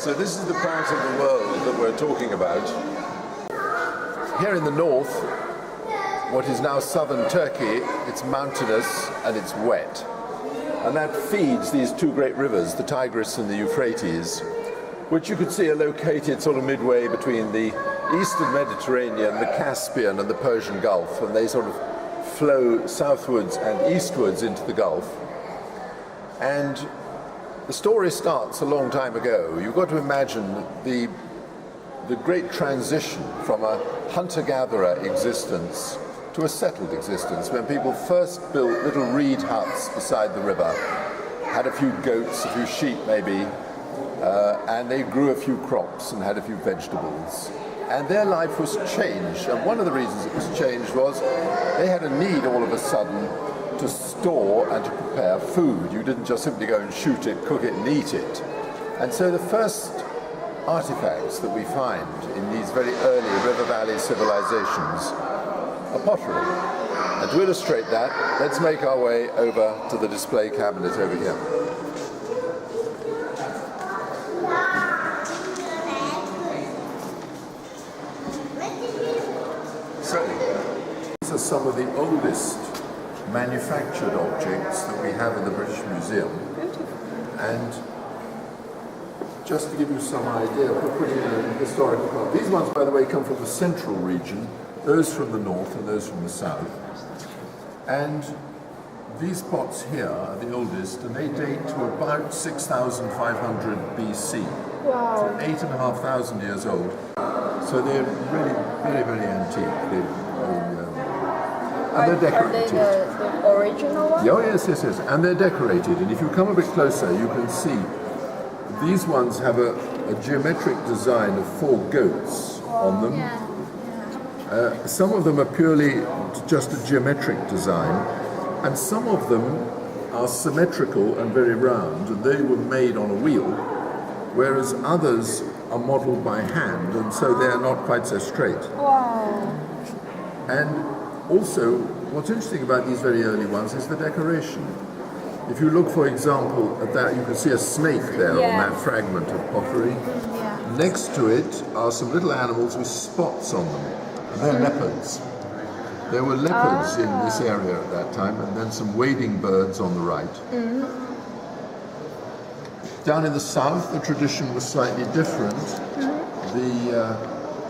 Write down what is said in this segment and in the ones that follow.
So this is the part of the world that we're talking about. Here in the north, what is now southern Turkey, it's mountainous and it's wet. And that feeds these two great rivers, the Tigris and the Euphrates, which you could see are located sort of midway between the eastern Mediterranean, the Caspian and the Persian Gulf, and they sort of flow southwards and eastwards into the Gulf. And the story starts a long time ago. You've got to imagine the great transition from a hunter-gatherer existence to a settled existence, when people first built little reed huts beside the river, had a few goats, a few sheep maybe, and they grew a few crops and had a few vegetables. And their life was changed, and one of the reasons it was changed was they had a need all of a sudden to store and to prepare food. You didn't just simply go and shoot it, cook it and eat it. And so the first artifacts that we find in these very early river valley civilizations are pottery. And to illustrate that, let's make our way over to the display cabinet over here. So, these are some of the oldest manufactured objects that we have in the British Museum. And just to give you some idea, we're putting in a historical context. These ones, by the way, come from the central region, those from the north and those from the south. And these pots here are the oldest, and they date to about 6,500 BC. Wow. So 8,500 years old. So they're really very, very antique. And they're decorated. Are they the original ones? Oh, yes. And they're decorated. And if you come a bit closer, you can see these ones have a geometric design of 4 goats on them. Yeah. Some of them are purely just a geometric design, and some of them are symmetrical and very round, and they were made on a wheel, whereas others are modeled by hand, and so they are not quite so straight. Wow. And also, what's interesting about these very early ones is the decoration. If you look, for example, at that, you can see a snake there on that fragment of pottery. Yeah. Next to it are some little animals with spots on them, and they're leopards. There were leopards in this area at that time, and then some wading birds on the right. Down in the south, the tradition was slightly different.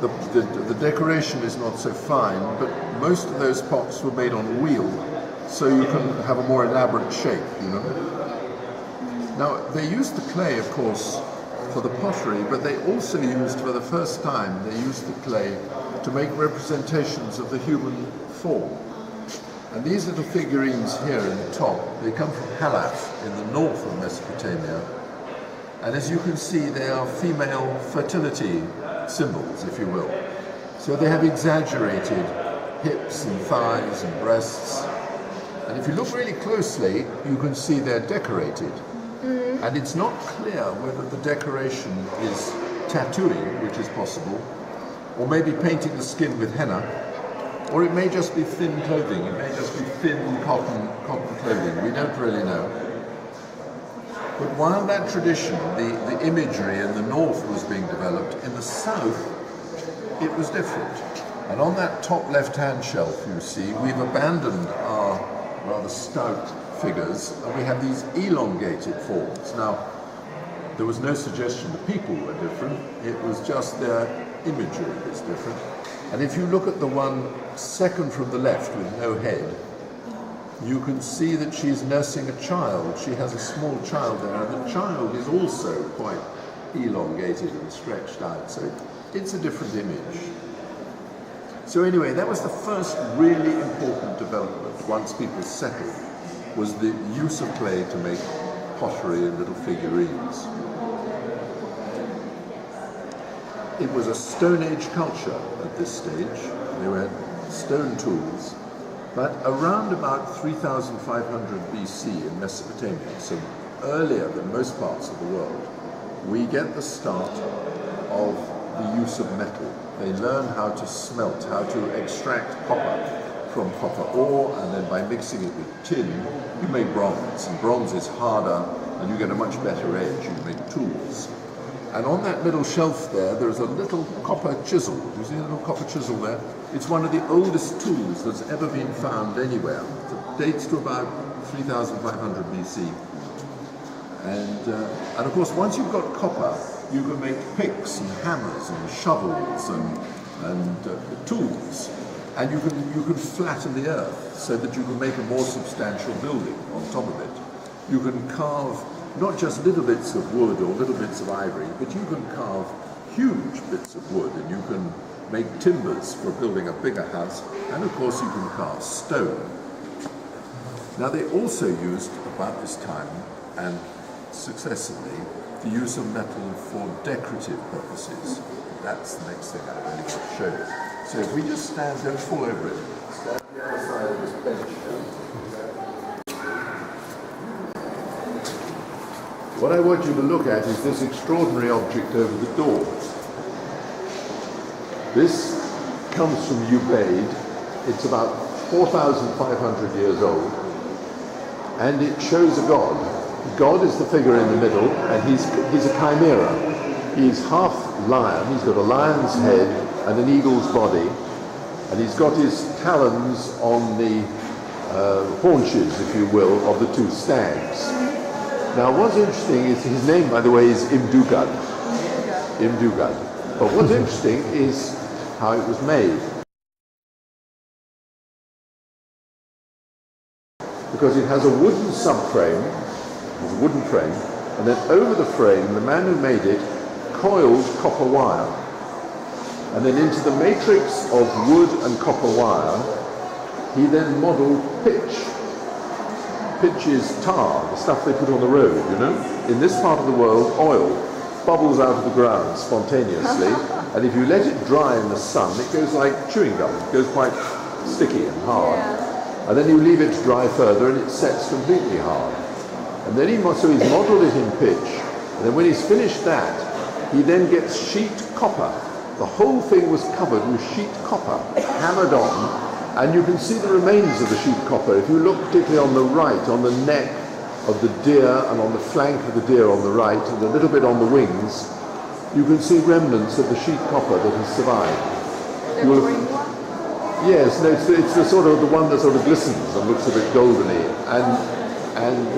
The decoration is not so fine, but most of those pots were made on a wheel, so you can have a more elaborate shape, you know. Now, they used the clay, of course, for the pottery, but they also used, for the first time, they used the clay to make representations of the human form. And these little figurines here in the top, they come from Halat in the north of Mesopotamia. And as you can see, they are female fertility symbols, if you will. So they have exaggerated hips and thighs and breasts. And if you look really closely, you can see they're decorated. And it's not clear whether the decoration is tattooing, which is possible, or maybe painting the skin with henna, or it may just be thin clothing. It may just be thin cotton clothing. We don't really know. But while that tradition, the imagery in the north was being developed, in the south it was different. And on that top left-hand shelf, you see, we've abandoned our rather stout figures, and we have these elongated forms. Now, there was no suggestion the people were different, it was just their imagery was different. And if you look at the one second from the left with no head, you can see that she's nursing a child. She has a small child there, and the child is also quite elongated and stretched out. So it's a different image. So anyway, that was the first really important development once people settled, was the use of clay to make pottery and little figurines. It was a Stone Age culture at this stage. They had stone tools. But around about 3,500 BC in Mesopotamia, so earlier than most parts of the world, we get the start of the use of metal. They learn how to smelt, how to extract copper from copper ore, and then by mixing it with tin, you make bronze. And bronze is harder, and you get a much better edge. You make tools. And on that middle shelf there's a little copper chisel. Do you see a little copper chisel there? It's one of the oldest tools that's ever been found anywhere. It dates to about 3,500 BC. And of course, once you've got copper, you can make picks and hammers and shovels and tools. And you can flatten the earth so that you can make a more substantial building on top of it. You can carve not just little bits of wood or little bits of ivory, but you can carve huge bits of wood, and you can make timbers for building a bigger house, and of course you can carve stone. Now they also used, about this time, and successively, the use of metal for decorative purposes. That's the next thing I really want to show you. So if we just stand, don't fall over it, stand on the other side of this bench here. What I want you to look at is this extraordinary object over the door. This comes from Ubaid. It's about 4,500 years old, and it shows a god. God is the figure in the middle, and he's a chimera. He's half lion. He's got a lion's head and an eagle's body, and he's got his talons on the haunches, if you will, of the two stags. Now, what's interesting is his name, by the way, is Imdugad. Imdugad. But what's interesting is how it was made. Because it has a wooden subframe, it's a wooden frame, and then over the frame, the man who made it coiled copper wire. And then into the matrix of wood and copper wire, he then modeled pitch. Pitch is tar, the stuff they put on the road, you know. In this part of the world, oil bubbles out of the ground spontaneously, and if you let it dry in the sun, it goes like chewing gum. It goes quite sticky and hard. Yeah. And then you leave it to dry further, and it sets completely hard. And then he's modeled it in pitch, and then when he's finished that, he then gets sheet copper. The whole thing was covered with sheet copper, hammered on, and you can see the remains of the sheet copper. If you look particularly on the right, on the neck of the deer and on the flank of the deer on the right, and a little bit on the wings, you can see remnants of the sheet copper that has survived. The green one? Yes, no, it's the sort of the one that sort of glistens and looks a bit goldeny, and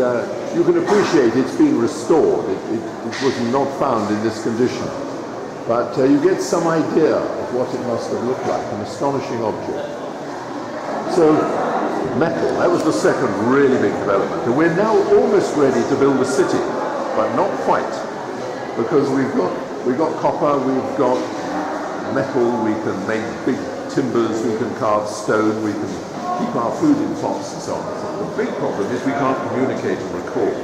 you can appreciate it's been restored. It was not found in this condition, but you get some idea of what it must have looked like. An astonishing object. So, metal, that was the second really big development. And we're now almost ready to build a city, but not quite. Because we've got copper, we've got metal, we can make big timbers, we can carve stone, we can keep our food in pots and so on. So the big problem is we can't communicate and record.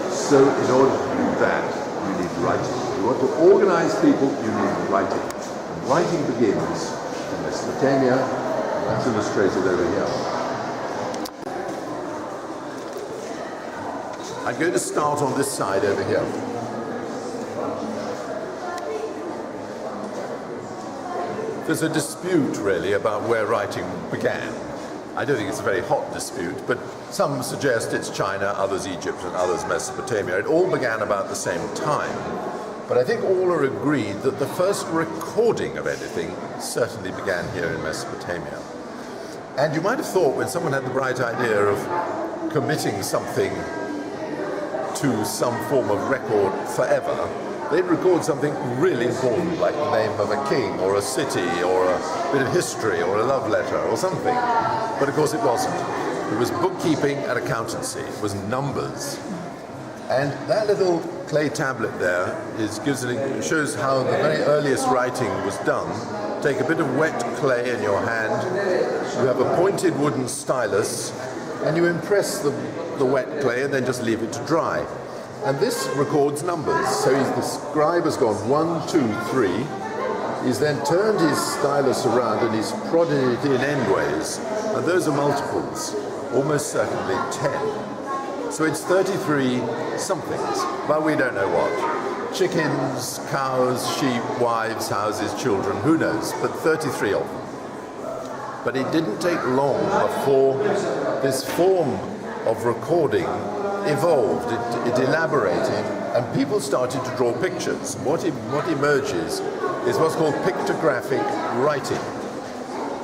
So in order to do that, you need writing. If you want to organize people, you need writing. And writing begins in Mesopotamia. That's illustrated over here. I'm going to start on this side over here. There's a dispute really about where writing began. I don't think it's a very hot dispute, but some suggest it's China, others Egypt, and others Mesopotamia. It all began about the same time. But I think all are agreed that the first recording of anything certainly began here in Mesopotamia. And you might have thought when someone had the bright idea of committing something to some form of record forever, they'd record something really important, like the name of a king or a city or a bit of history or a love letter or something. But of course it wasn't. It was bookkeeping and accountancy. It was numbers. And that little clay tablet there shows how the very earliest writing was done. Take a bit of wet clay in your hand, you have a pointed wooden stylus, and you impress the wet clay and then just leave it to dry. And this records numbers. So the scribe has gone 1, 2, 3. He's then turned his stylus around and he's prodded it in endways. And those are multiples, almost certainly 10. So it's 33 somethings, but we don't know what. Chickens, cows, sheep, wives, houses, children, who knows, but 33 of them. But it didn't take long before this form of recording evolved, it elaborated, and people started to draw pictures. What emerges is what's called pictographic writing.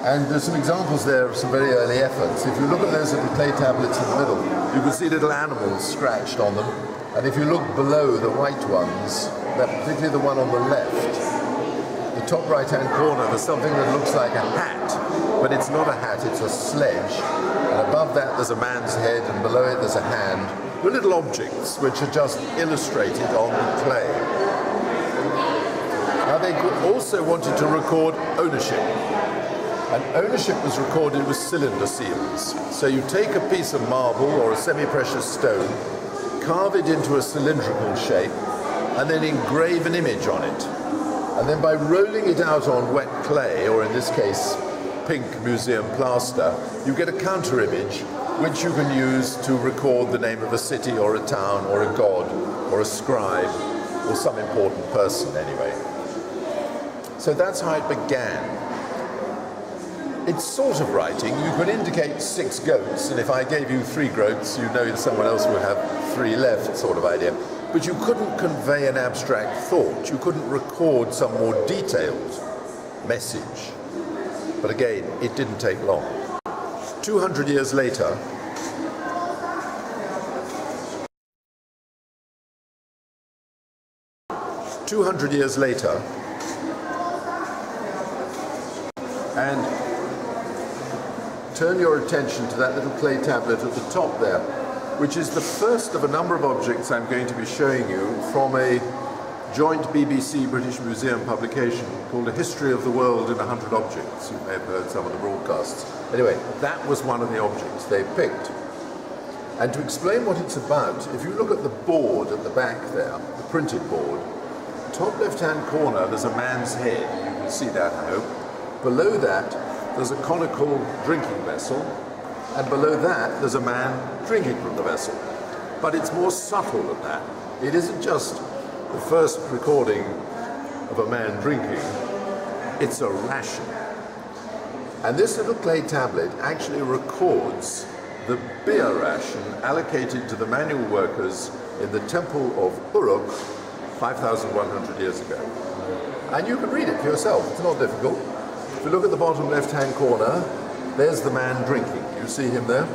And there's some examples there of some very early efforts. If you look at those little clay tablets in the middle, you can see little animals scratched on them. And if you look below the white ones, particularly the one on the left, the top right-hand corner, there's something that looks like a hat, but it's not a hat, it's a sledge. And above that there's a man's head, and below it there's a hand. They're little objects which are just illustrated on the clay. Now they also wanted to record ownership. And ownership was recorded with cylinder seals. So you take a piece of marble or a semi-precious stone, carve it into a cylindrical shape, and then engrave an image on it. And then by rolling it out on wet clay, or in this case, pink museum plaster, you get a counter image which you can use to record the name of a city or a town or a god or a scribe or some important person anyway. So that's how it began. It's sort of writing. You could indicate 6 goats, and if I gave you 3 goats, you know that someone else would have 3 left, sort of idea. But you couldn't convey an abstract thought. You couldn't record some more detailed message. But again, it didn't take long. 200 years later, and turn your attention to that little clay tablet at the top there, which is the first of a number of objects I'm going to be showing you from a joint BBC British Museum publication called A History of the World in 100 Objects. You may have heard some of the broadcasts. Anyway, that was one of the objects they picked. And to explain what it's about, if you look at the board at the back there, the printed board, top left-hand corner there's a man's head. You can see that, I hope. Below that there's a conical drinking vessel, and below that there's a man drinking from the vessel. But it's more subtle than that. It isn't just the first recording of a man drinking, it's a ration. And this little clay tablet actually records the beer ration allocated to the manual workers in the temple of Uruk 5,100 years ago. And you can read it for yourself, it's not difficult. If you look at the bottom left-hand corner, there's the man drinking. You see him there?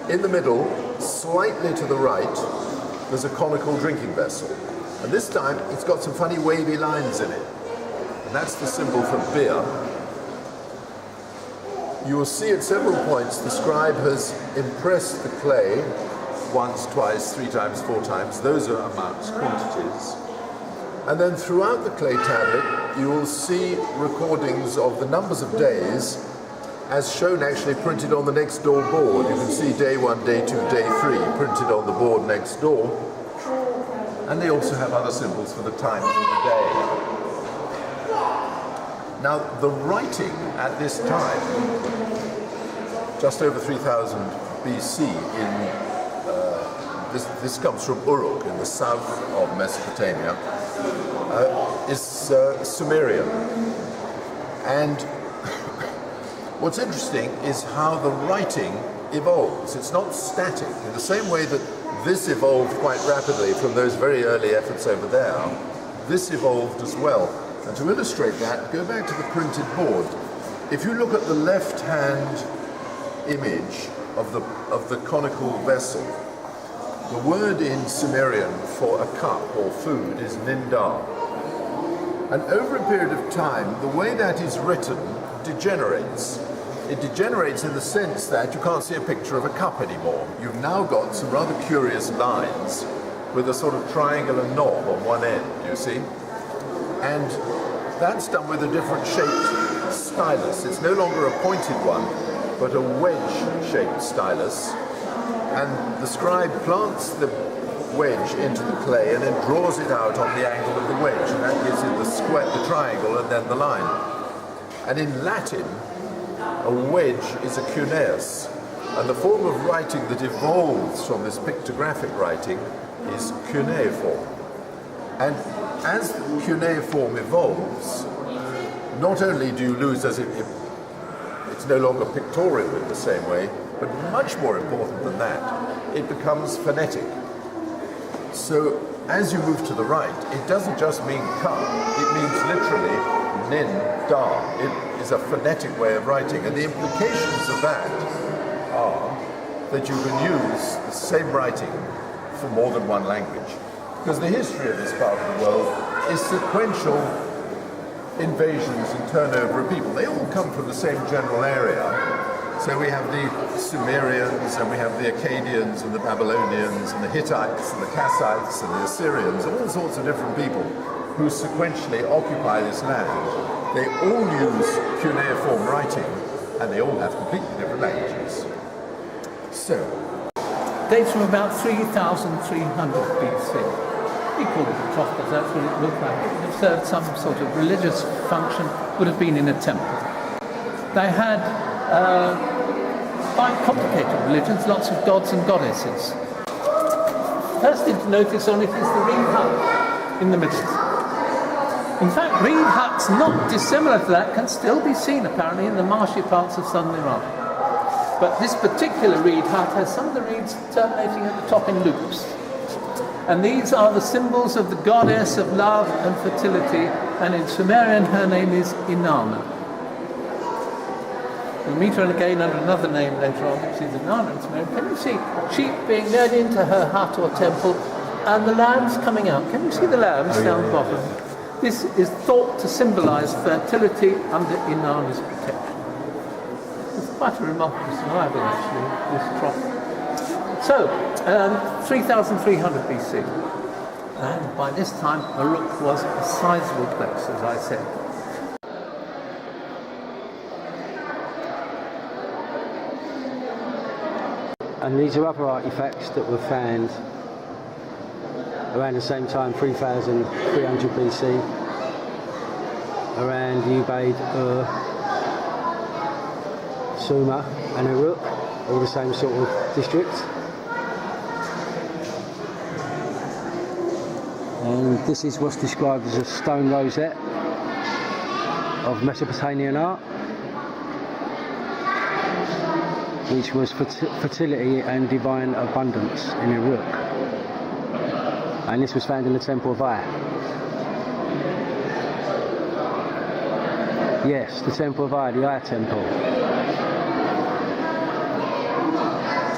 In the middle, slightly to the right, there's a conical drinking vessel. And this time, it's got some funny wavy lines in it. And that's the symbol for beer. You will see at several points the scribe has impressed the clay once, twice, 3 times, 4 times. Those are amounts, quantities. And then throughout the clay tablet, you will see recordings of the numbers of days as shown actually printed on the next door board. You can see day 1, day 2, day 3 printed on the board next door. And they also have other symbols for the times of the day. Now, the writing at this time, just over 3000 BC, this comes from Uruk in the south of Mesopotamia, is Sumerian. And what's interesting is how the writing evolves. It's not static. In the same way that this evolved quite rapidly from those very early efforts over there, this evolved as well. And to illustrate that, go back to the printed board. If you look at the left-hand image of the conical vessel, the word in Sumerian for a cup or food is nindar. And over a period of time, the way that is written degenerates. It degenerates in the sense that you can't see a picture of a cup anymore. You've now got some rather curious lines with a sort of triangular knob on one end, you see? And that's done with a different shaped stylus. It's no longer a pointed one, but a wedge-shaped stylus. And the scribe plants the wedge into the clay and then draws it out on the angle of the wedge, and that gives it the square, the triangle, and then the line. And in Latin, a wedge is a cuneus, and the form of writing that evolves from this pictographic writing is cuneiform. And as the cuneiform evolves, not only do you lose, it's no longer pictorial in the same way, but but much more important than that, it becomes phonetic. So as you move to the right, it doesn't just mean ka, it means literally nin, da. It is a phonetic way of writing, and the implications of that are that you can use the same writing for more than one language. Because the history of this part of the world is sequential invasions and turnover of people. They all come from the same general area. So we have the Sumerians, and we have the Akkadians, and the Babylonians, and the Hittites, and the Kassites, and the Assyrians, all sorts of different people who sequentially occupy this land. They all use cuneiform writing, and they all have completely different languages. So, dates from about 3,300 BC. We call it a trough because that's what it looked like. It would have served some sort of religious function, would have been in a temple. They had quite complicated religions, lots of gods and goddesses. First thing to notice on it is the reed hut in the middle. In fact, reed huts not dissimilar to that can still be seen apparently in the marshy parts of southern Iran. But this particular reed hut has some of the reeds terminating at the top in loops. And these are the symbols of the goddess of love and fertility, and in Sumerian her name is Inanna. We'll meet her again under another name later on, which is Inanna in Sumerian. Can you see sheep being led into her hut or temple, and the lambs coming out? Can you see the lambs down the bottom? This is thought to symbolise fertility under Inanna's protection. It's quite a remarkable survival, actually, this trough. So, 3,300 BC, and by this time Uruk was a sizable place, as I said. And these are other artifacts that were found around the same time, 3,300 BC, around Ubaid, Sumer and Uruk, all the same sort of district. And this is what's described as a stone rosette of Mesopotamian art, which was fertility and divine abundance in Uruk. And this was found in the Temple of Aya. Yes, the Temple of Aya, the Aya Temple.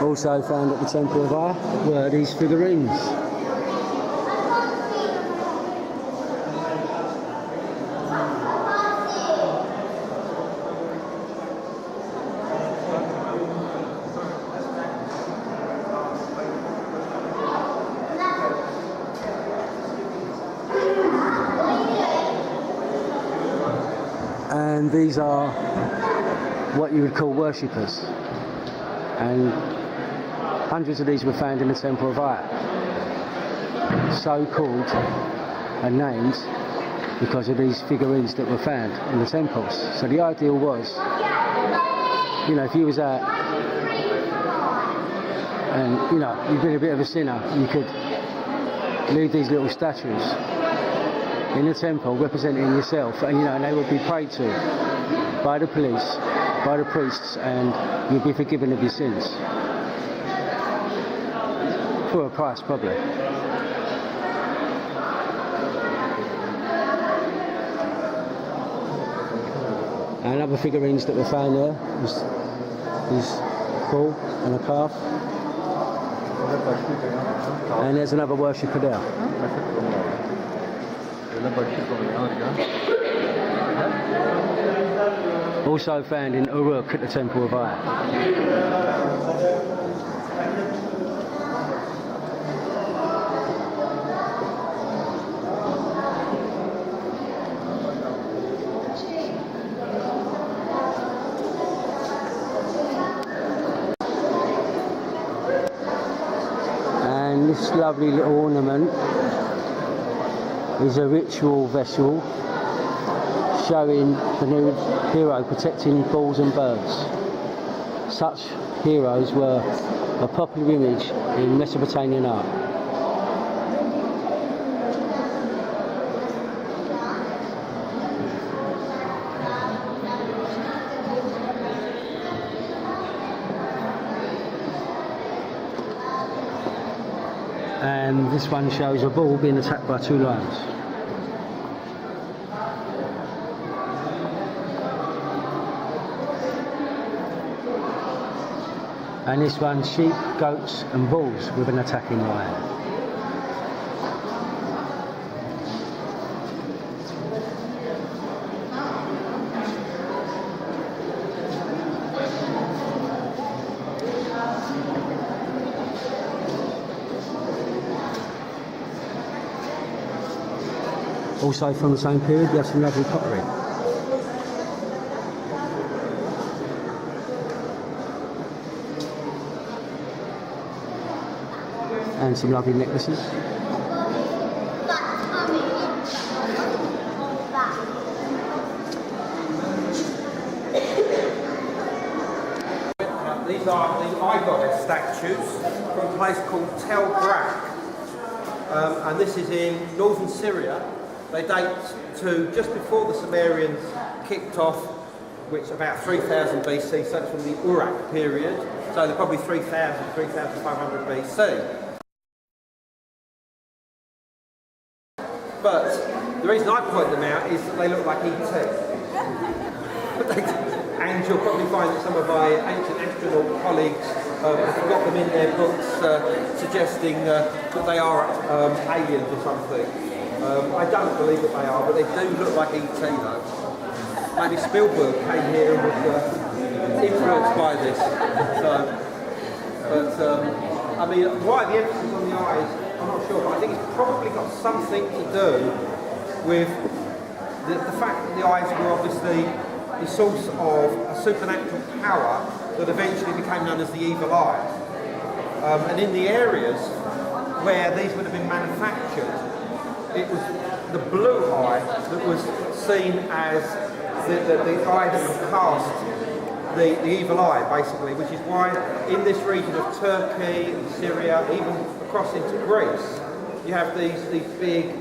Also found at the Temple of Aya were these figurines. And these are what you would call worshippers, and hundreds of these were found in the Temple of Aya, so called and named because of these figurines that were found in the temples. So the ideal was, you know, if you was out and, you know, you've been a bit of a sinner, you could leave these little statues in the temple representing yourself, and, you know, and they would be prayed to by the police, by the priests, and you'd be forgiven of your sins. For a price, probably. And other figurines that were found there was this bull and a calf. And there's another worshipper there. Also found in Uruk at the Temple of Aya. And this lovely little ornament is a ritual vessel showing the nude hero protecting bulls and birds. Such heroes were a popular image in Mesopotamian art. And this one shows a bull being attacked by 2 lions. And this one, sheep, goats and bulls with an attacking lion. Also from the same period, you have some lovely pottery. And some lovely necklaces. These are the eye goddess statues from a place called Tel Brak. And this is in northern Syria. They date to just before the Sumerians kicked off, which about 3000 BC, so it's from the Uruk period. So they're probably 3000, 3500 BC. But the reason I point them out is that they look like ET. And you'll probably find that some of my ancient astronaut colleagues have got them in their books suggesting that they are aliens or something. I don't believe that they are, but they do look like ET though. Maybe Spielberg came here and was influenced by this. I mean, why the emphasis on the eyes, I'm not sure, but I think it's probably got something to do with the fact that the eyes were obviously the source of a supernatural power that eventually became known as the evil eye. And in the areas where these would have been manufactured, it was the blue eye that was seen as the eye that would cast the evil eye, basically, which is why in this region of Turkey, Syria, even across into Greece, you have these big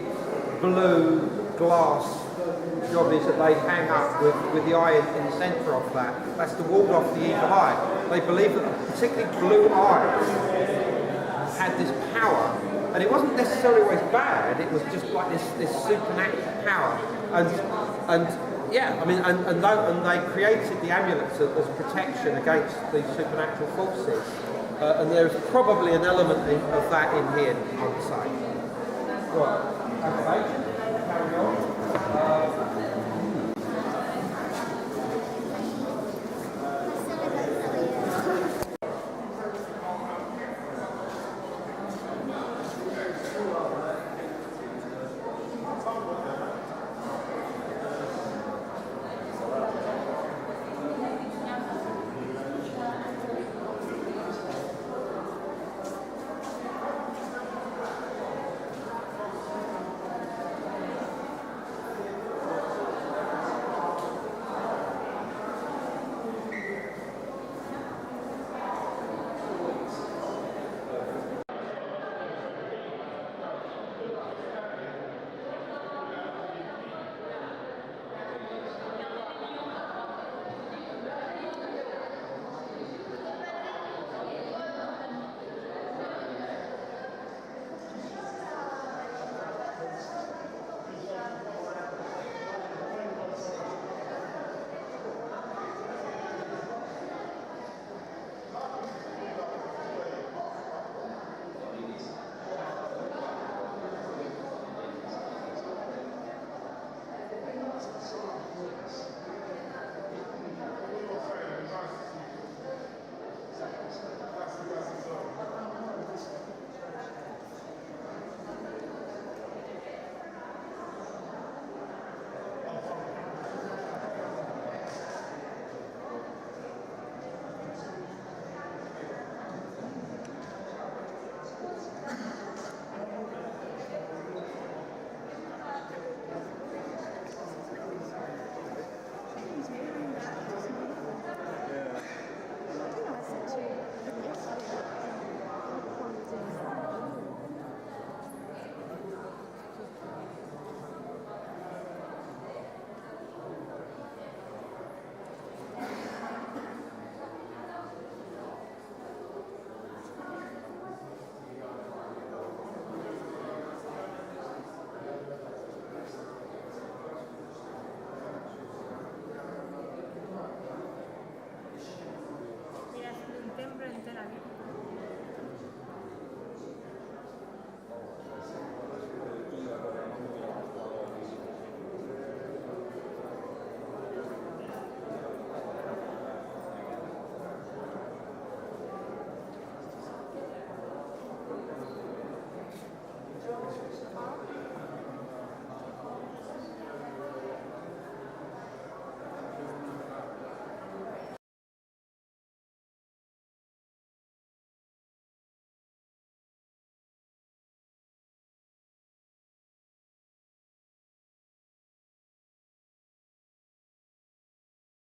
blue glass jobbies that they hang up with the eye in the centre of that. That's to ward off the evil eye. They believe that particularly blue eyes had this power, and it wasn't necessarily always bad. It was just like this supernatural power, and yeah, I mean, and they created the amulets as protection against these supernatural forces, and there's probably an element of that in here, I would say. Right, okay, carry on.